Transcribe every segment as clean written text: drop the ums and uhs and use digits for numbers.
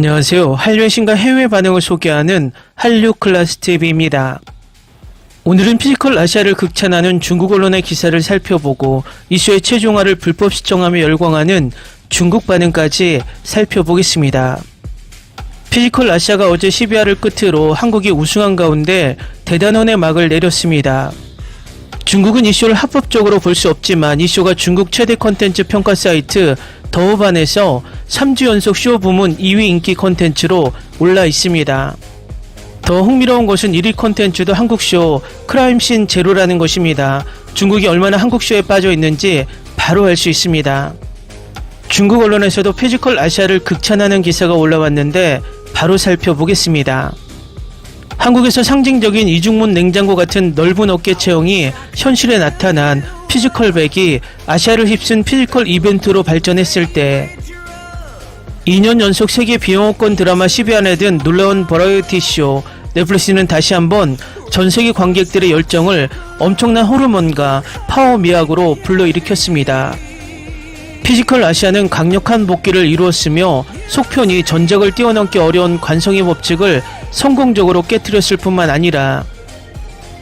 안녕하세요. 한류의 신과 해외 반응을 소개하는 한류클라스TV입니다. 오늘은 피지컬 아시아를 극찬하는 중국 언론의 기사를 살펴보고 이슈의 최종화를 불법 시청하며 열광하는 중국 반응까지 살펴보겠습니다. 피지컬 아시아가 어제 12화를 끝으로 한국이 우승한 가운데 대단원의 막을 내렸습니다. 중국은 이 쇼를 합법적으로 볼 수 없지만 이 쇼가 중국 최대 컨텐츠 평가 사이트 더우반에서 3주 연속 쇼 부문 2위 인기 컨텐츠로 올라 있습니다. 더 흥미로운 것은 1위 컨텐츠도 한국쇼 크라임씬 제로라는 것입니다. 중국이 얼마나 한국쇼에 빠져 있는지 바로 알 수 있습니다. 중국 언론에서도 피지컬 아시아를 극찬하는 기사가 올라왔는데 바로 살펴보겠습니다. 한국에서 상징적인 이중문 냉장고 같은 넓은 어깨 체형이 현실에 나타난 피지컬백이 아시아를 휩쓴 피지컬 이벤트로 발전했을 때 2년 연속 세계 비영어권 드라마 10위 안에 든 놀라운 버라이어티 쇼 넷플릭스는 다시 한번 전세계 관객들의 열정을 엄청난 호르몬과 파워 미학으로 불러일으켰습니다. 피지컬 아시아는 강력한 복귀를 이루었으며 속편이 전작을 뛰어넘기 어려운 관성의 법칙을 성공적으로 깨뜨렸을 뿐만 아니라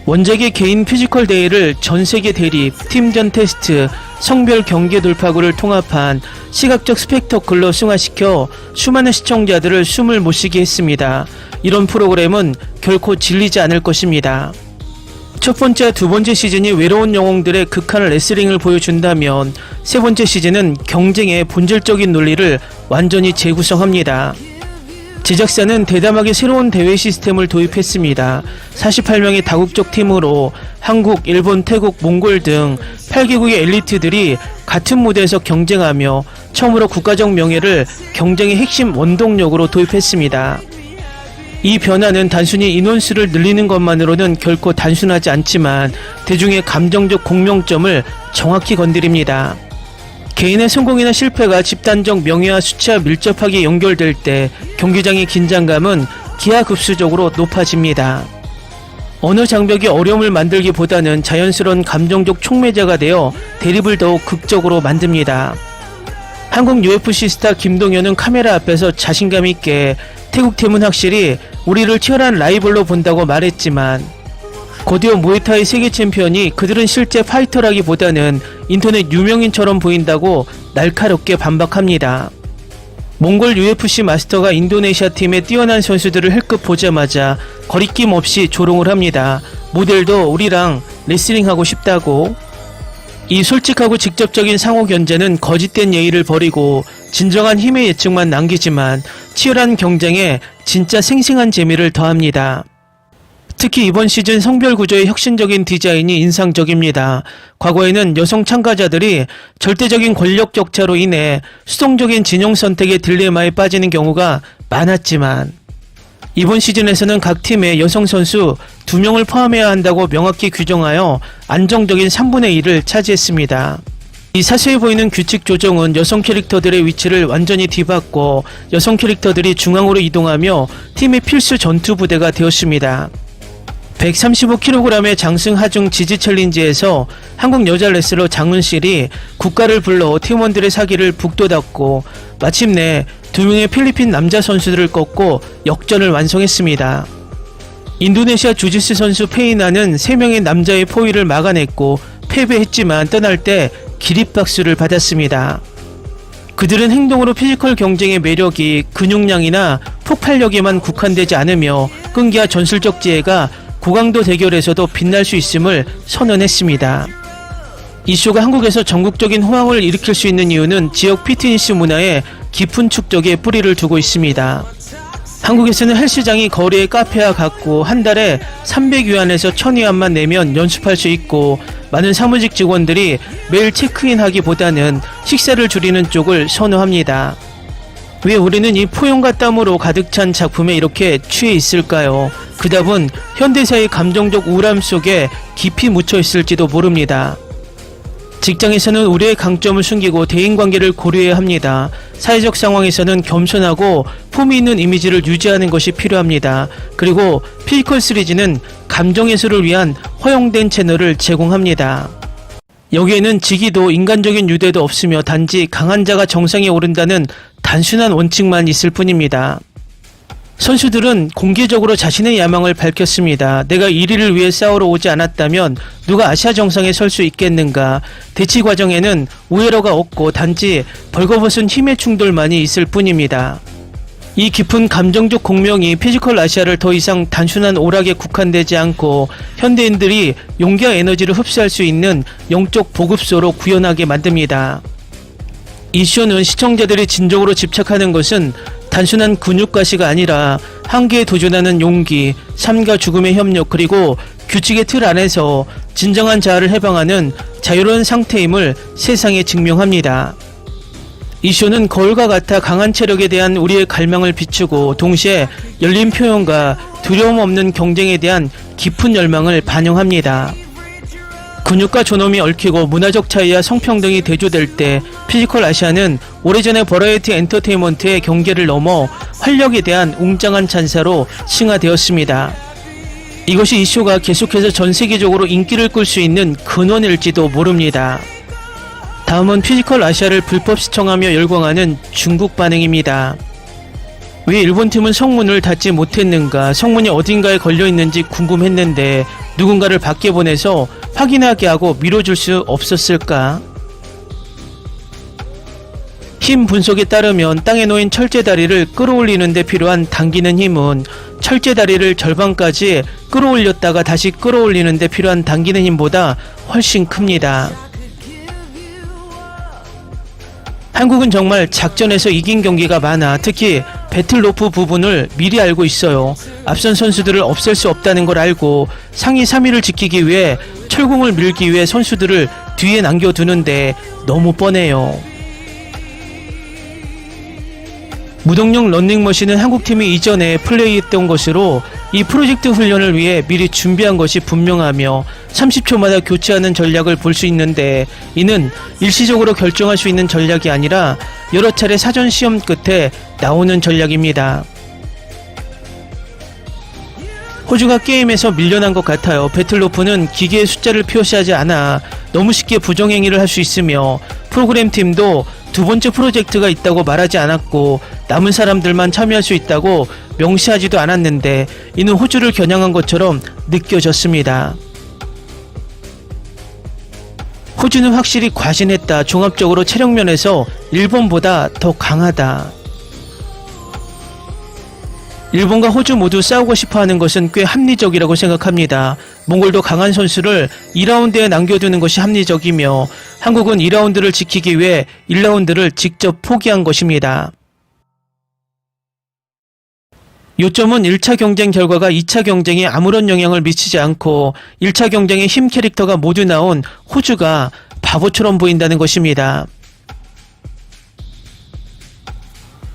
원작의 개인 피지컬 대회를 전세계 대립, 팀전 테스트, 성별 경계 돌파구를 통합한 시각적 스펙터클로 승화시켜 수많은 시청자들을 숨을 못 쉬게 했습니다. 이런 프로그램은 결코 질리지 않을 것입니다. 첫 번째, 두 번째 시즌이 외로운 영웅들의 극한 레슬링을 보여준다면 세 번째 시즌은 경쟁의 본질적인 논리를 완전히 재구성합니다. 제작사는 대담하게 새로운 대회 시스템을 도입했습니다. 48명의 다국적 팀으로 한국, 일본, 태국, 몽골 등 8개국의 엘리트들이 같은 무대에서 경쟁하며 처음으로 국가적 명예를 경쟁의 핵심 원동력으로 도입했습니다. 이 변화는 단순히 인원수를 늘리는 것만으로는 결코 단순하지 않지만 대중의 감정적 공명점을 정확히 건드립니다. 개인의 성공이나 실패가 집단적 명예와 수치와 밀접하게 연결될 때 경기장의 긴장감은 기하급수적으로 높아집니다. 어느 장벽이 어려움을 만들기보다는 자연스러운 감정적 촉매자가 되어 대립을 더욱 극적으로 만듭니다. 한국 UFC 스타 김동현은 카메라 앞에서 자신감 있게 태국팀은 확실히 우리를 치열한 라이벌로 본다고 말했지만 곧이어 무에타이 세계 챔피언이 그들은 실제 파이터라기보다는 인터넷 유명인처럼 보인다고 날카롭게 반박합니다. 몽골 UFC 마스터가 인도네시아 팀의 뛰어난 선수들을 힐끗 보자마자 거리낌 없이 조롱을 합니다. 모델도 우리랑 레슬링하고 싶다고. 이 솔직하고 직접적인 상호 견제는 거짓된 예의를 버리고 진정한 힘의 예측만 남기지만 치열한 경쟁에 진짜 생생한 재미를 더합니다. 특히 이번 시즌 성별 구조의 혁신적인 디자인이 인상적입니다. 과거에는 여성 참가자들이 절대적인 권력 격차로 인해 수동적인 진영 선택의 딜레마에 빠지는 경우가 많았지만 이번 시즌에서는 각 팀에 여성 선수 2명을 포함해야 한다고 명확히 규정하여 안정적인 3분의 1을 차지했습니다. 이 사세해 보이는 규칙 조정은 여성 캐릭터들의 위치를 완전히 뒤바꿔 여성 캐릭터들이 중앙으로 이동하며 팀의 필수 전투 부대가 되었습니다. 135kg의 장승 하중 지지 챌린지에서 한국 여자 레슬러 장은실이 국가를 불러 팀원들의 사기를 북돋았고 마침내 2명의 필리핀 남자 선수들을 꺾고 역전을 완성했습니다. 인도네시아 주짓수 선수 페이나는 3명의 남자의 포위를 막아냈고 패배했지만 떠날 때 기립박수를 받았습니다. 그들은 행동으로 피지컬 경쟁의 매력이 근육량이나 폭발력에만 국한되지 않으며 끈기와 전술적 지혜가 고강도 대결에서도 빛날 수 있음을 선언했습니다. 이 쇼가 한국에서 전국적인 호황을 일으킬 수 있는 이유는 지역 피트니스 문화에 깊은 축적에 뿌리를 두고 있습니다. 한국에서는 헬스장이 거리의 카페와 같고 한 달에 300위안에서 1000위안만 내면 연습할 수 있고 많은 사무직 직원들이 매일 체크인하기보다는 식사를 줄이는 쪽을 선호합니다. 왜 우리는 이 포용과 땀으로 가득 찬 작품에 이렇게 취해 있을까요? 그 답은 현대사의 감정적 우울함 속에 깊이 묻혀 있을지도 모릅니다. 직장에서는 우리의 강점을 숨기고 대인관계를 고려해야 합니다. 사회적 상황에서는 겸손하고 품위 있는 이미지를 유지하는 것이 필요합니다. 그리고 피지컬 시리즈는 감정예술을 위한 허용된 채널을 제공합니다. 여기에는 직위도 인간적인 유대도 없으며 단지 강한 자가 정상에 오른다는 단순한 원칙만 있을 뿐입니다. 선수들은 공개적으로 자신의 야망을 밝혔습니다. 내가 1위를 위해 싸우러 오지 않았다면 누가 아시아 정상에 설 수 있겠는가. 대치 과정에는 우회로가 없고 단지 벌거벗은 힘의 충돌만이 있을 뿐입니다. 이 깊은 감정적 공명이 피지컬 아시아를 더 이상 단순한 오락에 국한되지 않고 현대인들이 용기와 에너지를 흡수할 수 있는 영적 보급소로 구현하게 만듭니다. 이 쇼는 시청자들이 진정으로 집착하는 것은 단순한 근육가시가 아니라 한계에 도전하는 용기, 삶과 죽음의 협력, 그리고 규칙의 틀 안에서 진정한 자아를 해방하는 자유로운 상태임을 세상에 증명합니다. 이 쇼는 거울과 같아 강한 체력에 대한 우리의 갈망을 비추고 동시에 열린 표현과 두려움 없는 경쟁에 대한 깊은 열망을 반영합니다. 근육과 존엄이 얽히고 문화적 차이와 성평등이 대조될 때 피지컬 아시아는 오래전의 버라이어티 엔터테인먼트의 경계를 넘어 활력에 대한 웅장한 찬사로 칭하되었습니다. 이것이 이 쇼가 계속해서 전 세계적으로 인기를 끌 수 있는 근원일지도 모릅니다. 다음은 피지컬 아시아를 불법 시청하며 열광하는 중국 반응입니다. 왜 일본팀은 성문을 닫지 못했는가? 성문이 어딘가에 걸려있는지 궁금했는데 누군가를 밖에 보내서 확인하게 하고 밀어줄 수 없었을까? 힘 분석에 따르면 땅에 놓인 철제다리를 끌어올리는 데 필요한 당기는 힘은 철제다리를 절반까지 끌어올렸다가 다시 끌어올리는 데 필요한 당기는 힘보다 훨씬 큽니다. 한국은 정말 작전에서 이긴 경기가 많아 특히 배틀로프 부분을 미리 알고 있어요. 앞선 선수들을 없앨 수 없다는 걸 알고 상위 3위를 지키기 위해 철공을 밀기 위해 선수들을 뒤에 남겨두는데 너무 뻔해요. 무동력 런닝머신은 한국팀이 이전에 플레이했던 것으로 이 프로젝트 훈련을 위해 미리 준비한 것이 분명하며 30초마다 교체하는 전략을 볼 수 있는데 이는 일시적으로 결정할 수 있는 전략이 아니라 여러 차례 사전 시험 끝에 나오는 전략입니다. 호주가 게임에서 밀려난 것 같아요. 배틀로프는 기계의 숫자를 표시하지 않아 너무 쉽게 부정행위를 할 수 있으며 프로그램 팀도 두 번째 프로젝트가 있다고 말하지 않았고 남은 사람들만 참여할 수 있다고 명시하지도 않았는데 이는 호주를 겨냥한 것처럼 느껴졌습니다. 호주는 확실히 과신했다. 종합적으로 체력 면에서 일본보다 더 강하다. 일본과 호주 모두 싸우고 싶어하는 것은 꽤 합리적이라고 생각합니다. 몽골도 강한 선수를 2라운드에 남겨두는 것이 합리적이며 한국은 2라운드를 지키기 위해 1라운드를 직접 포기한 것입니다. 요점은 1차 경쟁 결과가 2차 경쟁에 아무런 영향을 미치지 않고 1차 경쟁의 힘 캐릭터가 모두 나온 호주가 바보처럼 보인다는 것입니다.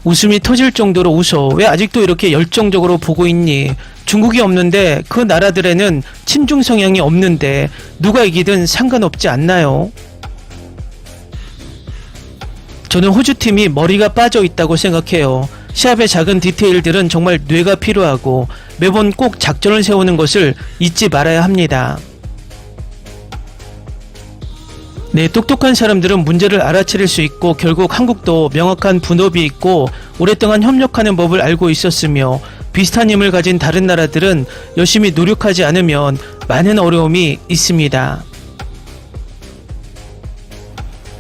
웃음이 터질 정도로 웃어. 왜 아직도 이렇게 열정적으로 보고 있니? 중국이 없는데 그 나라들에는 친중 성향이 없는데 누가 이기든 상관없지 않나요? 저는 호주팀이 머리가 빠져 있다고 생각해요. 시합의 작은 디테일들은 정말 뇌가 필요하고 매번 꼭 작전을 세우는 것을 잊지 말아야 합니다. 네, 똑똑한 사람들은 문제를 알아차릴 수 있고 결국 한국도 명확한 분업이 있고 오랫동안 협력하는 법을 알고 있었으며 비슷한 힘을 가진 다른 나라들은 열심히 노력하지 않으면 많은 어려움이 있습니다.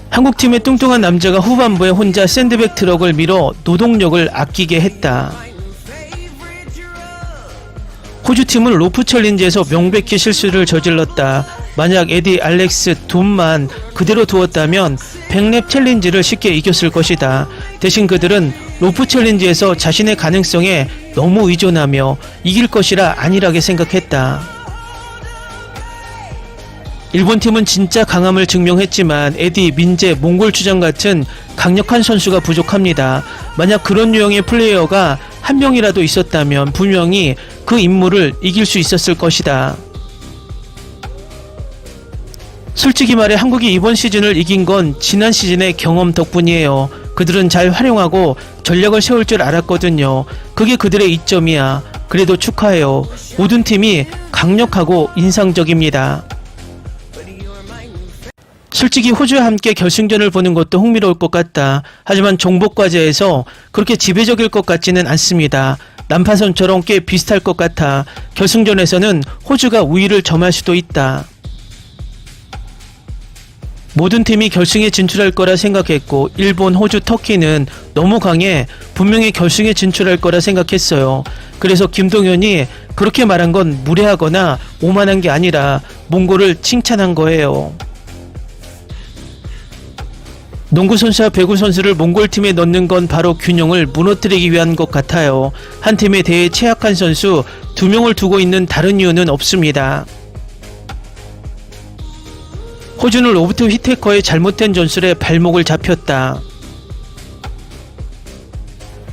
한국팀의 뚱뚱한 남자가 후반부에 혼자 샌드백 트럭을 밀어 노동력을 아끼게 했다. 호주팀은 로프 챌린지에서 명백히 실수를 저질렀다. 만약 에디, 알렉스, 돈만 그대로 두었다면 100랩 챌린지를 쉽게 이겼을 것이다. 대신 그들은 로프 챌린지에서 자신의 가능성에 너무 의존하며 이길 것이라 안일하게 생각했다. 일본팀은 진짜 강함을 증명했지만 에디, 민재, 몽골 주장 같은 강력한 선수가 부족합니다. 만약 그런 유형의 플레이어가 한 명이라도 있었다면 분명히 그 임무를 이길 수 있었을 것이다. 솔직히 말해 한국이 이번 시즌을 이긴 건 지난 시즌의 경험 덕분이에요. 그들은 잘 활용하고 전략을 세울 줄 알았거든요. 그게 그들의 이점이야. 그래도 축하해요. 모든 팀이 강력하고 인상적입니다. 솔직히 호주와 함께 결승전을 보는 것도 흥미로울 것 같다. 하지만 종복과제에서 그렇게 지배적일 것 같지는 않습니다. 난파선처럼 꽤 비슷할 것 같아 결승전에서는 호주가 우위를 점할 수도 있다. 모든 팀이 결승에 진출할 거라 생각했고 일본, 호주, 터키는 너무 강해 분명히 결승에 진출할 거라 생각했어요. 그래서 김동현이 그렇게 말한 건 무례하거나 오만한 게 아니라 몽골을 칭찬한 거예요. 농구 선수와 배구 선수를 몽골 팀에 넣는 건 바로 균형을 무너뜨리기 위한 것 같아요. 한 팀에 대해 취약한 선수 2명을 두고 있는 다른 이유는 없습니다. 호주는 로버트 휘테커의 잘못된 전술에 발목을 잡혔다.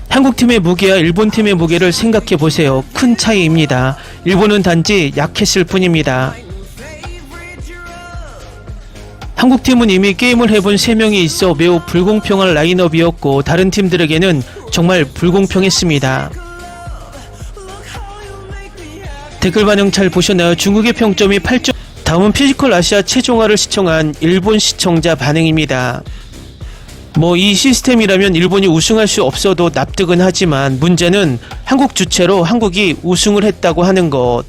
한국팀의 무게와 일본팀의 무게를 생각해보세요. 큰 차이입니다. 일본은 단지 약했을 뿐입니다. 한국팀은 이미 게임을 해본 3명이 있어 매우 불공평한 라인업이었고 다른 팀들에게는 정말 불공평했습니다. 댓글 반응 잘 보셨나요? 중국의 평점이 8점. 다음은 피지컬 아시아 최종화를 시청한 일본 시청자 반응입니다. 이 시스템이라면 일본이 우승할 수 없어도 납득은 하지만 문제는 한국 주체로 한국이 우승을 했다고 하는 것.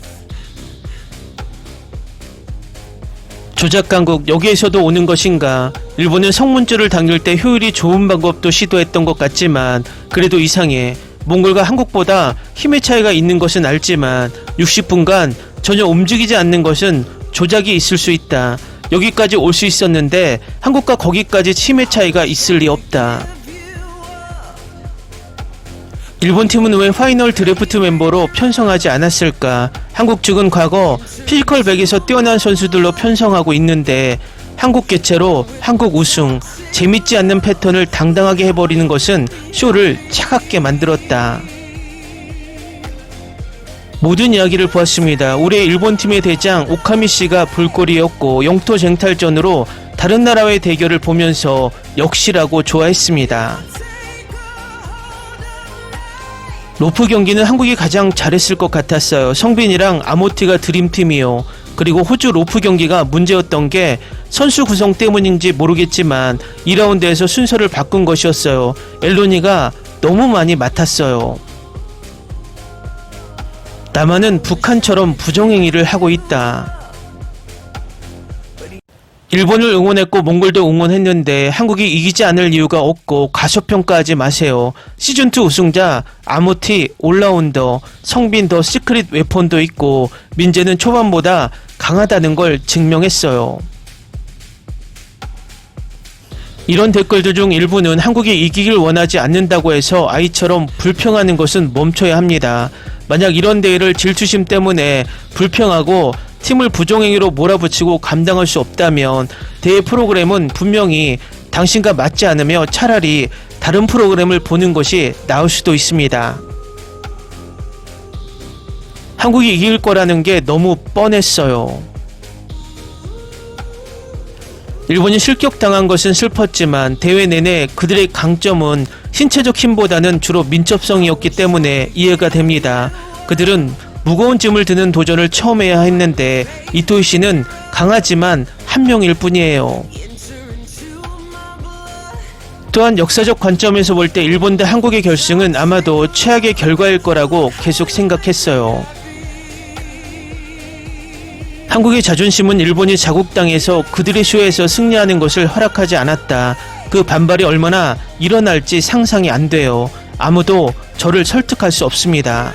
조작 강국 여기에서도 오는 것인가? 일본은 성문줄을 당길 때 효율이 좋은 방법도 시도했던 것 같지만 그래도 이상해. 몽골과 한국보다 힘의 차이가 있는 것은 알지만 60분간 전혀 움직이지 않는 것은 조작이 있을 수 있다. 여기까지 올 수 있었는데 한국과 거기까지 힘의 차이가 있을 리 없다. 일본 팀은 왜 파이널 드래프트 멤버로 편성하지 않았을까? 한국 측은 과거 피지컬 100에서 뛰어난 선수들로 편성하고 있는데 한국 개최로 한국 우승, 재밌지 않는 패턴을 당당하게 해버리는 것은 쇼를 차갑게 만들었다. 모든 이야기를 보았습니다. 올해 일본팀의 대장 오카미씨가 불꽃이었고 영토 쟁탈전으로 다른 나라와의 대결을 보면서 역시라고 좋아했습니다. 로프 경기는 한국이 가장 잘했을 것 같았어요. 성빈이랑 아모티가 드림팀이요. 그리고 호주 로프 경기가 문제였던 게 선수 구성 때문인지 모르겠지만 2라운드에서 순서를 바꾼 것이었어요. 엘로니가 너무 많이 맡았어요. 남한은 북한처럼 부정행위를 하고 있다. 일본을 응원했고 몽골도 응원했는데 한국이 이기지 않을 이유가 없고 과소평가하지 마세요. 시즌2 우승자 아모티 올라운더, 성빈 더 시크릿 웨폰도 있고 민재는 초반보다 강하다는 걸 증명했어요. 이런 댓글들 중 일부는 한국이 이기길 원하지 않는다고 해서 아이처럼 불평하는 것은 멈춰야 합니다. 만약 이런 대회를 질투심 때문에 불평하고 팀을 부정행위로 몰아붙이고 감당할 수 없다면 대회 프로그램은 분명히 당신과 맞지 않으며 차라리 다른 프로그램을 보는 것이 나을 수도 있습니다. 한국이 이길 거라는 게 너무 뻔했어요. 일본이 실격당한 것은 슬펐지만 대회 내내 그들의 강점은 신체적 힘보다는 주로 민첩성이었기 때문에 이해가 됩니다. 그들은 무거운 짐을 드는 도전을 처음 해야 했는데 이토이 씨는 강하지만 한 명일 뿐이에요. 또한 역사적 관점에서 볼 때 일본 대 한국의 결승은 아마도 최악의 결과일 거라고 계속 생각했어요. 한국의 자존심은 일본이 자국당해서 그들의 쇼에서 승리하는 것을 허락하지 않았다. 그 반발이 얼마나 일어날지 상상이 안 돼요. 아무도 저를 설득할 수 없습니다.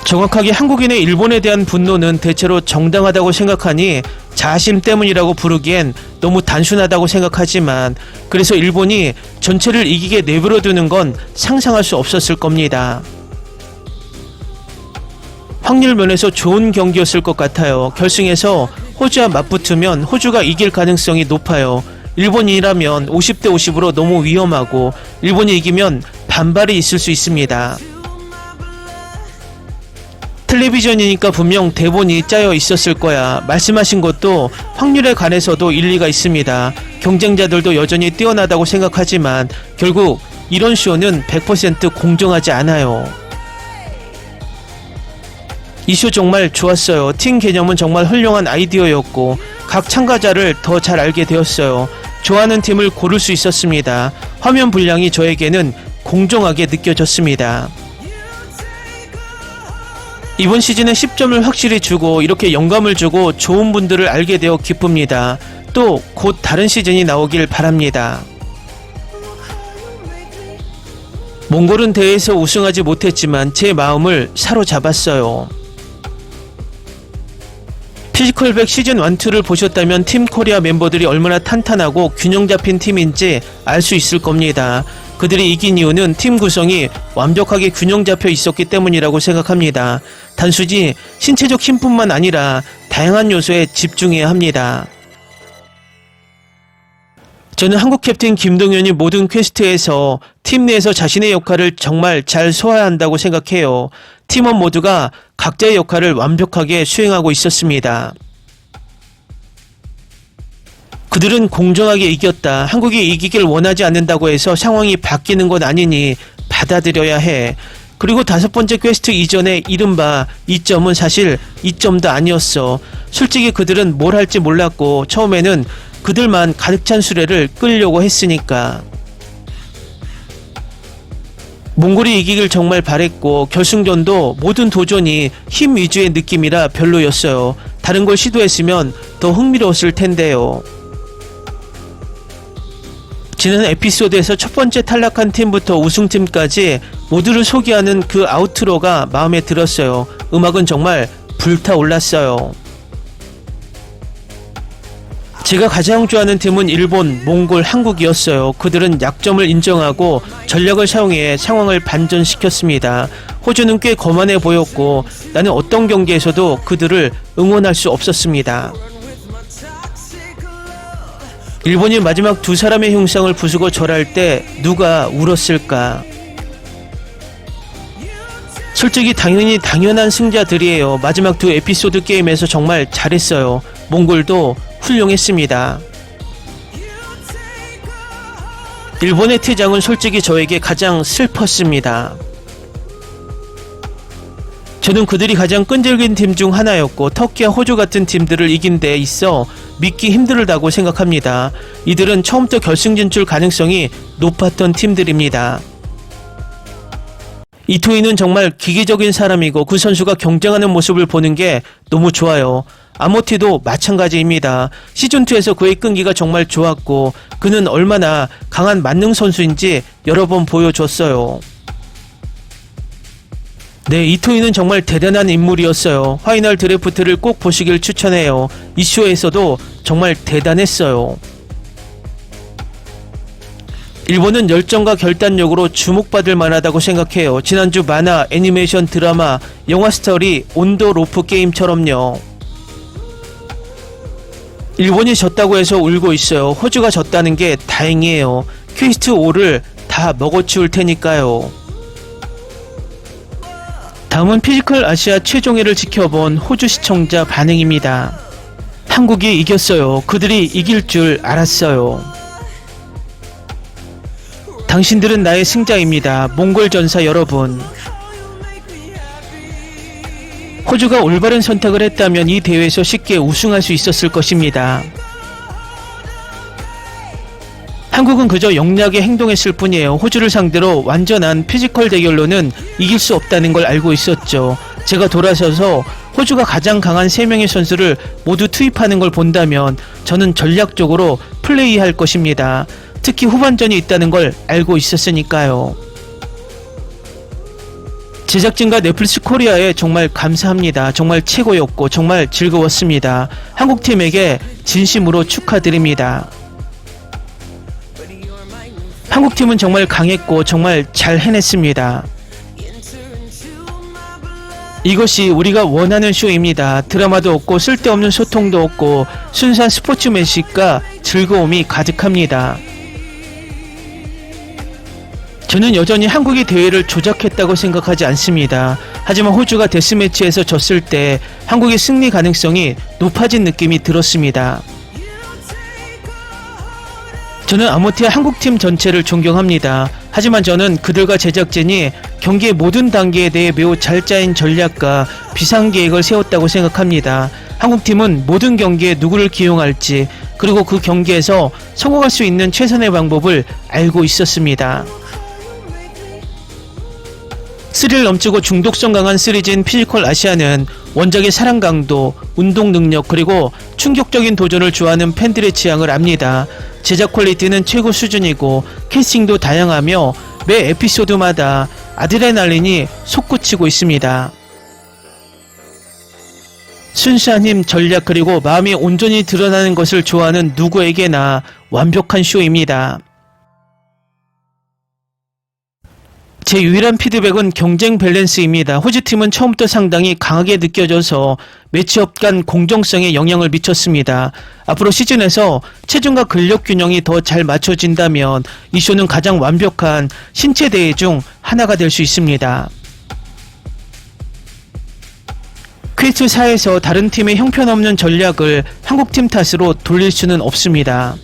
정확하게 한국인의 일본에 대한 분노는 대체로 정당하다고 생각하니 자심 때문이라고 부르기엔 너무 단순하다고 생각하지만 그래서 일본이 전체를 이기게 내버려두는 건 상상할 수 없었을 겁니다. 확률 면에서 좋은 경기였을 것 같아요. 결승에서 호주와 맞붙으면 호주가 이길 가능성이 높아요. 일본이라면 50대 50으로 너무 위험하고 일본이 이기면 반발이 있을 수 있습니다. 텔레비전이니까 분명 대본이 짜여 있었을 거야. 말씀하신 것도 확률에 관해서도 일리가 있습니다. 경쟁자들도 여전히 뛰어나다고 생각하지만 결국 이런 쇼는 100% 공정하지 않아요. 이 쇼 정말 좋았어요. 팀 개념은 정말 훌륭한 아이디어였고 각 참가자를 더 잘 알게 되었어요. 좋아하는 팀을 고를 수 있었습니다. 화면 분량이 저에게는 공정하게 느껴졌습니다. 이번 시즌에 10점을 확실히 주고 이렇게 영감을 주고 좋은 분들을 알게 되어 기쁩니다. 또 곧 다른 시즌이 나오길 바랍니다. 몽골은 대회에서 우승하지 못했지만 제 마음을 사로잡았어요. 피지컬백 시즌 1, 2를 보셨다면 팀 코리아 멤버들이 얼마나 탄탄하고 균형 잡힌 팀인지 알 수 있을 겁니다. 그들이 이긴 이유는 팀 구성이 완벽하게 균형 잡혀 있었기 때문이라고 생각합니다. 단순히 신체적 힘뿐만 아니라 다양한 요소에 집중해야 합니다. 저는 한국 캡틴 김동현이 모든 퀘스트에서 팀 내에서 자신의 역할을 정말 잘 소화한다고 생각해요. 팀원 모두가 각자의 역할을 완벽하게 수행하고 있었습니다. 그들은 공정하게 이겼다. 한국이 이기길 원하지 않는다고 해서 상황이 바뀌는 건 아니니 받아들여야 해. 그리고 5번째 퀘스트 이전에 이른바 2점은 사실 2점도 아니었어. 솔직히 그들은 뭘 할지 몰랐고 처음에는 그들만 가득 찬 수레를 끌려고 했으니까. 몽골이 이기길 정말 바랬고 결승전도 모든 도전이 힘 위주의 느낌이라 별로였어요. 다른 걸 시도했으면 더 흥미로웠을 텐데요. 지난 에피소드에서 첫 번째 탈락한 팀부터 우승팀까지 모두를 소개하는 그 아우트로가 마음에 들었어요. 음악은 정말 불타올랐어요. 제가 가장 좋아하는 팀은 일본, 몽골, 한국이었어요. 그들은 약점을 인정하고 전략을 사용해 상황을 반전시켰습니다. 호주는 꽤 거만해 보였고 나는 어떤 경기에서도 그들을 응원할 수 없었습니다. 일본이 마지막 두 사람의 흉상을 부수고 절할 때 누가 울었을까? 솔직히 당연한 승자들이에요. 마지막 두 에피소드 게임에서 정말 잘했어요. 몽골도 훌륭했습니다. 일본의 퇴장은 솔직히 저에게 가장 슬펐습니다. 저는 그들이 가장 끈질긴 팀 중 하나였고 터키와 호주 같은 팀들을 이긴 데 있어 믿기 힘들다고 생각합니다. 이들은 처음부터 결승 진출 가능성이 높았던 팀들입니다. 이토이는 정말 기계적인 사람이고 그 선수가 경쟁하는 모습을 보는 게 너무 좋아요. 아모티도 마찬가지입니다. 시즌2에서 그의 끈기가 정말 좋았고 그는 얼마나 강한 만능 선수인지 여러 번 보여줬어요. 네, 이토이는 정말 대단한 인물이었어요. 파이널 드래프트를 꼭 보시길 추천해요. 이 쇼에서도 정말 대단했어요. 일본은 열정과 결단력으로 주목받을 만하다고 생각해요. 지난주 만화, 애니메이션, 드라마, 영화 스토리, 온도 로프 게임처럼요. 일본이 졌다고 해서 울고 있어요. 호주가 졌다는 게 다행이에요. 퀘스트 5를 다 먹어치울 테니까요. 다음은 피지컬 아시아 최종회를 지켜본 호주 시청자 반응입니다. 한국이 이겼어요. 그들이 이길 줄 알았어요. 당신들은 나의 승자입니다. 몽골 전사 여러분. 호주가 올바른 선택을 했다면 이 대회에서 쉽게 우승할 수 있었을 것입니다. 한국은 그저 영리하게 행동했을 뿐이에요. 호주를 상대로 완전한 피지컬 대결로는 이길 수 없다는 걸 알고 있었죠. 제가 돌아서서 호주가 가장 강한 3명의 선수를 모두 투입하는 걸 본다면 저는 전략적으로 플레이할 것입니다. 특히 후반전이 있다는 걸 알고 있었으니까요. 제작진과 넷플릭스 코리아에 정말 감사합니다. 정말 최고였고 정말 즐거웠습니다. 한국팀에게 진심으로 축하드립니다. 한국팀은 정말 강했고 정말 잘 해냈습니다. 이것이 우리가 원하는 쇼입니다. 드라마도 없고 쓸데없는 소통도 없고 순수한 스포츠맨십과 즐거움이 가득합니다. 저는 여전히 한국이 대회를 조작했다고 생각하지 않습니다. 하지만 호주가 데스매치에서 졌을 때 한국의 승리 가능성이 높아진 느낌이 들었습니다. 저는 아모티와 한국팀 전체를 존경합니다. 하지만 저는 그들과 제작진이 경기의 모든 단계에 대해 매우 잘 짜인 전략과 비상계획을 세웠다고 생각합니다. 한국팀은 모든 경기에 누구를 기용할지 그리고 그 경기에서 성공할 수 있는 최선의 방법을 알고 있었습니다. 스릴 넘치고 중독성 강한 시리즈인 피지컬 아시아는 원작의 사랑 강도, 운동 능력 그리고 충격적인 도전을 좋아하는 팬들의 취향을 압니다. 제작 퀄리티는 최고 수준이고 캐스팅도 다양하며 매 에피소드마다 아드레날린이 솟구치고 있습니다. 순수한 힘, 전략 그리고 마음이 온전히 드러나는 것을 좋아하는 누구에게나 완벽한 쇼입니다. 제 유일한 피드백은 경쟁 밸런스입니다. 호주팀은 처음부터 상당히 강하게 느껴져서 매치업 간 공정성에 영향을 미쳤습니다. 앞으로 시즌에서 체중과 근력 균형이 더 잘 맞춰진다면 이 쇼는 가장 완벽한 신체 대회 중 하나가 될 수 있습니다. 퀘스트 4에서 다른 팀의 형편없는 전략을 한국팀 탓으로 돌릴 수는 없습니다.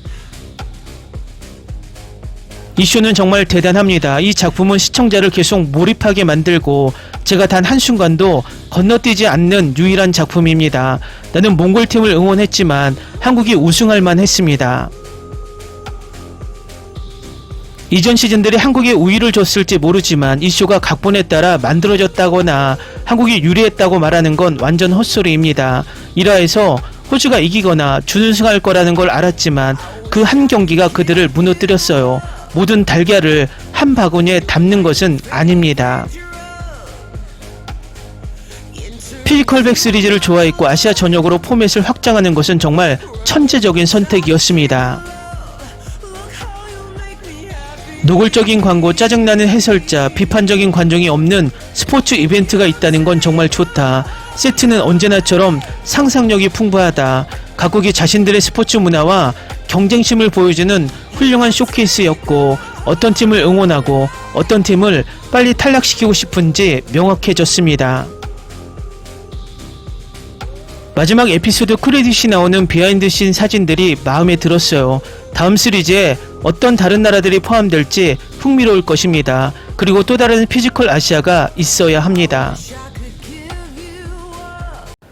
이 쇼는 정말 대단합니다. 이 작품은 시청자를 계속 몰입하게 만들고 제가 단 한순간도 건너뛰지 않는 유일한 작품입니다. 나는 몽골팀을 응원했지만 한국이 우승할 만했습니다. 이전 시즌들이 한국에 우위를 줬을지 모르지만 이 쇼가 각본에 따라 만들어졌다거나 한국이 유리했다고 말하는 건 완전 헛소리입니다. 1화에서 호주가 이기거나 준우승할 거라는 걸 알았지만 그 한 경기가 그들을 무너뜨렸어요. 모든 달걀을 한 바구니에 담는 것은 아닙니다. 피지컬백 시리즈를 좋아했고 아시아 전역으로 포맷을 확장하는 것은 정말 천재적인 선택이었습니다. 노골적인 광고, 짜증나는 해설자, 비판적인 관중이 없는 스포츠 이벤트가 있다는 건 정말 좋다. 세트는 언제나처럼 상상력이 풍부하다. 각국이 자신들의 스포츠 문화와 경쟁심을 보여주는 훌륭한 쇼케이스였고 어떤 팀을 응원하고 어떤 팀을 빨리 탈락시키고 싶은지 명확해졌습니다. 마지막 에피소드 크레딧이 나오는 비하인드 씬 사진들이 마음에 들었어요. 다음 시리즈에 어떤 다른 나라들이 포함될지 흥미로울 것입니다. 그리고 또 다른 피지컬 아시아가 있어야 합니다.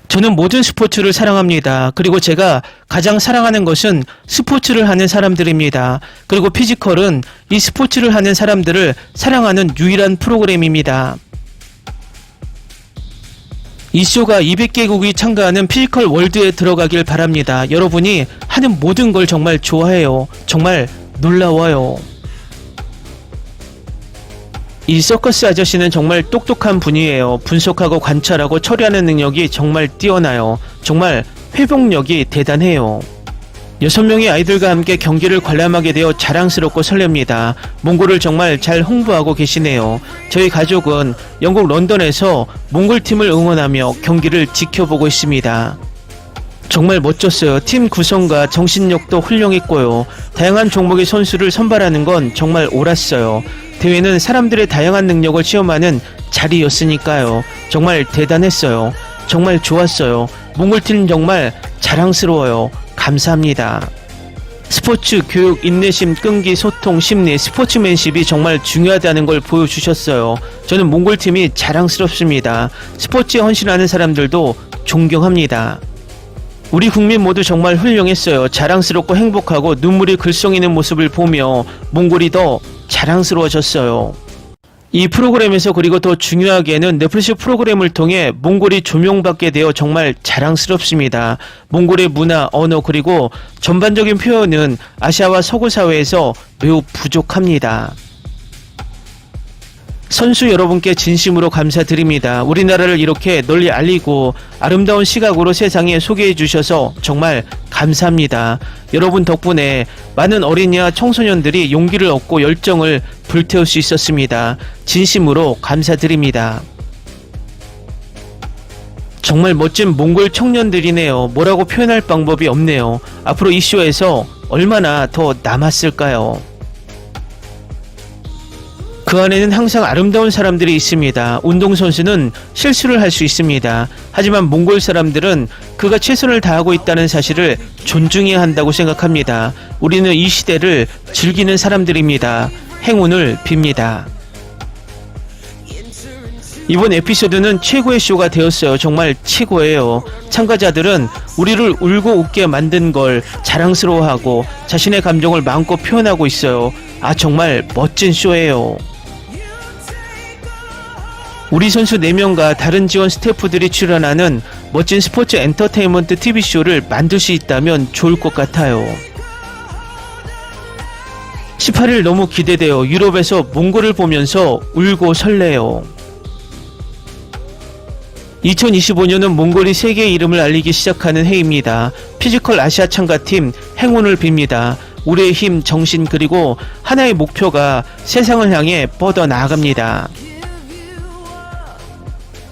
저는 모든 스포츠를 사랑합니다. 그리고 제가 가장 사랑하는 것은 스포츠를 하는 사람들입니다. 그리고 피지컬은 이 스포츠를 하는 사람들을 사랑하는 유일한 프로그램입니다. 이 쇼가 200개국이 참가하는 피지컬 월드에 들어가길 바랍니다. 여러분이 하는 모든 걸 정말 좋아해요. 정말 놀라워요. 이 서커스 아저씨는 정말 똑똑한 분이에요. 분석하고 관찰하고 처리하는 능력이 정말 뛰어나요. 정말 회복력이 대단해요. 6명의 아이들과 함께 경기를 관람하게 되어 자랑스럽고 설렙니다. 몽골을 정말 잘 홍보하고 계시네요. 저희 가족은 영국 런던에서 몽골팀을 응원하며 경기를 지켜보고 있습니다. 정말 멋졌어요. 팀 구성과 정신력도 훌륭했고요. 다양한 종목의 선수를 선발하는 건 정말 옳았어요. 대회는 사람들의 다양한 능력을 시험하는 자리였으니까요. 정말 대단했어요. 정말 좋았어요. 몽골팀 정말 자랑스러워요. 감사합니다. 스포츠, 교육, 인내심, 끈기, 소통, 심리, 스포츠맨십이 정말 중요하다는 걸 보여주셨어요. 저는 몽골팀이 자랑스럽습니다. 스포츠에 헌신하는 사람들도 존경합니다. 우리 국민 모두 정말 훌륭했어요. 자랑스럽고 행복하고 눈물이 글썽이는 모습을 보며 몽골이 더 자랑스러워졌어요. 이 프로그램에서 그리고 더 중요하게는 넷플릭스 프로그램을 통해 몽골이 조명받게 되어 정말 자랑스럽습니다. 몽골의 문화, 언어 그리고 전반적인 표현은 아시아와 서구 사회에서 매우 부족합니다. 선수 여러분께 진심으로 감사드립니다. 우리나라를 이렇게 널리 알리고 아름다운 시각으로 세상에 소개해 주셔서 정말 감사합니다. 여러분 덕분에 많은 어린이와 청소년들이 용기를 얻고 열정을 불태울 수 있었습니다. 진심으로 감사드립니다. 정말 멋진 몽골 청년들이네요. 뭐라고 표현할 방법이 없네요. 앞으로 이 쇼에서 얼마나 더 남았을까요? 그 안에는 항상 아름다운 사람들이 있습니다. 운동선수는 실수를 할 수 있습니다. 하지만 몽골 사람들은 그가 최선을 다하고 있다는 사실을 존중해야 한다고 생각합니다. 우리는 이 시대를 즐기는 사람들입니다. 행운을 빕니다. 이번 에피소드는 최고의 쇼가 되었어요. 정말 최고예요. 참가자들은 우리를 울고 웃게 만든 걸 자랑스러워하고 자신의 감정을 마음껏 표현하고 있어요. 아, 정말 멋진 쇼예요. 우리 선수 4명과 다른 지원 스태프들이 출연하는 멋진 스포츠 엔터테인먼트 TV쇼를 만들 수 있다면 좋을 것 같아요. 18일 너무 기대돼요. 유럽에서 몽골을 보면서 울고 설레요. 2025년은 몽골이 세계의 이름을 알리기 시작하는 해입니다. 피지컬 아시아 참가팀 행운을 빕니다. 우리의 힘, 정신 그리고 하나의 목표가 세상을 향해 뻗어나갑니다.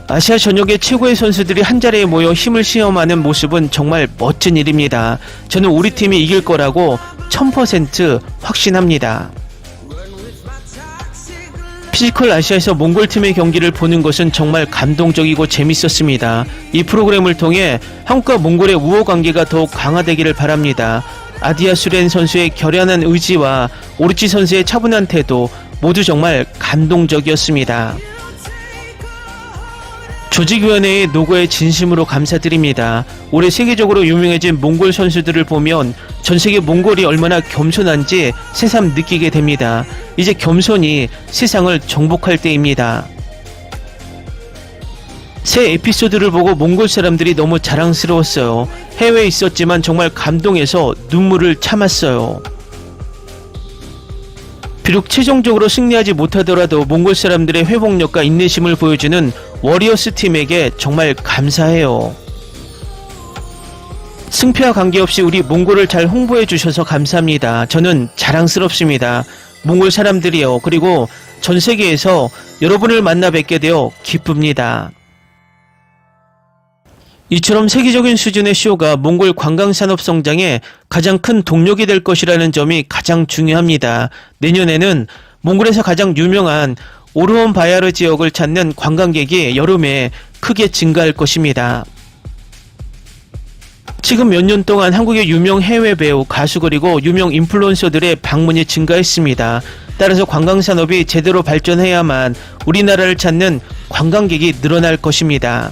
아시아 전역의 최고의 선수들이 한자리에 모여 힘을 시험하는 모습은 정말 멋진 일입니다. 저는 우리 팀이 이길 거라고 1000% 확신합니다. 피지컬 아시아에서 몽골 팀의 경기를 보는 것은 정말 감동적이고 재밌었습니다. 이 프로그램을 통해 한국과 몽골의 우호 관계가 더욱 강화되기를 바랍니다. 아디아 수렌 선수의 결연한 의지와 오르치 선수의 차분한 태도 모두 정말 감동적이었습니다. 조직위원회의 노고에 진심으로 감사드립니다. 올해 세계적으로 유명해진 몽골 선수들을 보면 전세계 몽골이 얼마나 겸손한지 새삼 느끼게 됩니다. 이제 겸손히 세상을 정복할 때입니다. 새 에피소드를 보고 몽골 사람들이 너무 자랑스러웠어요. 해외에 있었지만 정말 감동해서 눈물을 참았어요. 비록 최종적으로 승리하지 못하더라도 몽골 사람들의 회복력과 인내심을 보여주는 워리어스 팀에게 정말 감사해요. 승패와 관계없이 우리 몽골을 잘 홍보해 주셔서 감사합니다. 저는 자랑스럽습니다. 몽골 사람들이요. 그리고 전 세계에서 여러분을 만나 뵙게 되어 기쁩니다. 이처럼 세계적인 수준의 쇼가 몽골 관광산업 성장에 가장 큰 동력이 될 것이라는 점이 가장 중요합니다. 내년에는 몽골에서 가장 유명한 오르온 바야르 지역을 찾는 관광객이 여름에 크게 증가할 것입니다. 지금 몇 년 동안 한국의 유명 해외 배우, 가수 그리고 유명 인플루언서들의 방문이 증가했습니다. 따라서 관광산업이 제대로 발전해야만 우리나라를 찾는 관광객이 늘어날 것입니다.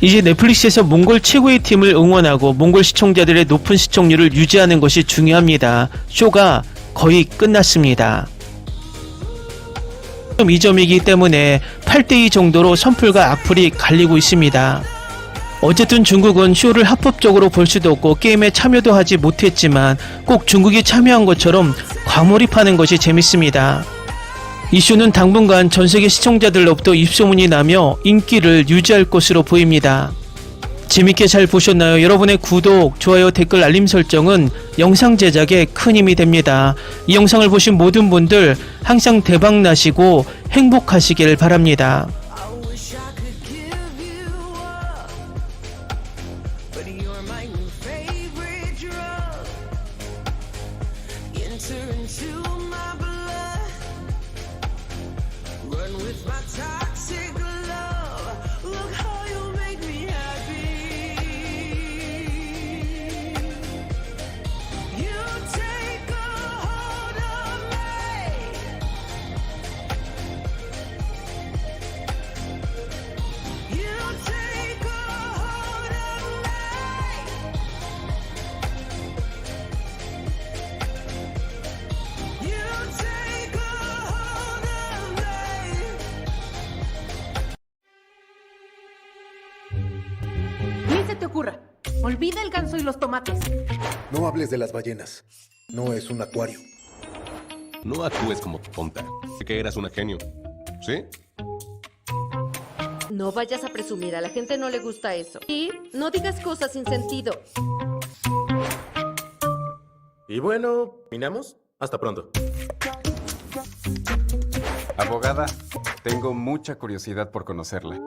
이제 넷플릭스에서 몽골 최고의 팀을 응원하고 몽골 시청자들의 높은 시청률을 유지하는 것이 중요합니다. 쇼가 거의 끝났습니다. 2점이기 때문에 8대2 정도로 선풀과 악플이 갈리고 있습니다. 어쨌든 중국은 쇼를 합법적으로 볼 수도 없고 게임에 참여도 하지 못했지만 꼭 중국이 참여한 것처럼 과몰입하는 것이 재밌습니다. 이 쇼는 당분간 전세계 시청자들로부터 입소문이 나며 인기를 유지할 것으로 보입니다. 재밌게 잘 보셨나요? 여러분의 구독, 좋아요, 댓글, 알림 설정은 영상 제작에 큰 힘이 됩니다. 이 영상을 보신 모든 분들 항상 대박나시고 행복하시길 바랍니다. Run with my toxic love. Look how you make me happy. You take a hold of me. You take a hold of me. You take a hold of me. Ni se te ocurra. Olvida el ganso y los tomates. No hables de las ballenas. No es un acuario. No actúes como tonta. Que eras una genio. ¿Sí? No vayas a presumir, a la gente no le gusta eso. Y no digas cosas sin sentido. Y bueno, ¿terminamos? Hasta pronto. Abogada, tengo mucha curiosidad por conocerla.